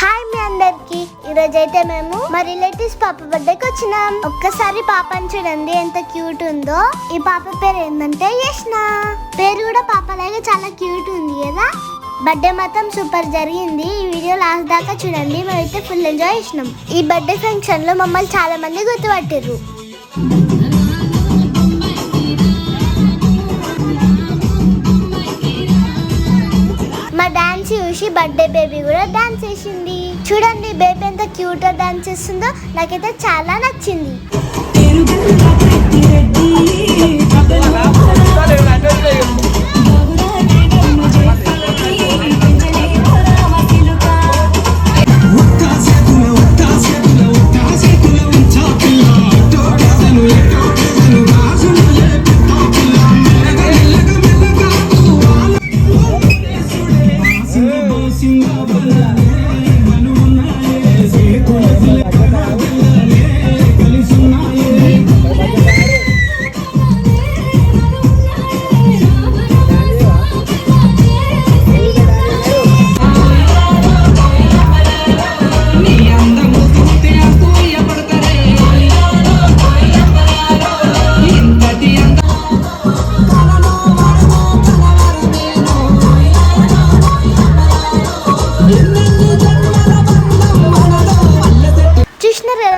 Hi మీ అందరికి, ఈరోజు అయితే మేము మా రిలేటివ్స్ పాప బర్త్డేకి వచ్చినాం. ఒక్కసారి పాపని చూడండి ఎంత క్యూట్ ఉందో. ఈ పాప పేరు ఏంటంటే యష్న. పేరు కూడా పాపలాగే చాలా క్యూట్ ఉంది కదా. బర్త్డే మాత్రం సూపర్ జరిగింది. ఈ వీడియో లాస్ట్ దాకా చూడండి, మేమైతే ఫుల్ ఎంజాయ్ చేసినాం. ఈ బర్త్డే ఫంక్షన్ లో మమ్మల్ని చాలా మంది గుర్తుపట్టారు. మా డాన్స్ చూసి బర్త్డే బేబీ కూడా డాన్స్ చేసింది. చూడండి బేబీ ఎంత క్యూట్ గా డాన్స్ చేస్తుందో, నాకైతే చాలా నచ్చింది.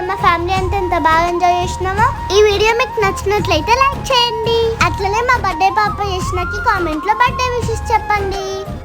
మా ఫ్యామిలీ అంతా ఎంత బాగా ఎంజాయ్ చేసినామో. ఈ వీడియో మీకు నచ్చినట్లయితే లైక్ చేయండి. అట్లనే మా బర్త్డే పాప యష్నకి కామెంట్ లో బర్త్డే విషెస్ చెప్పండి.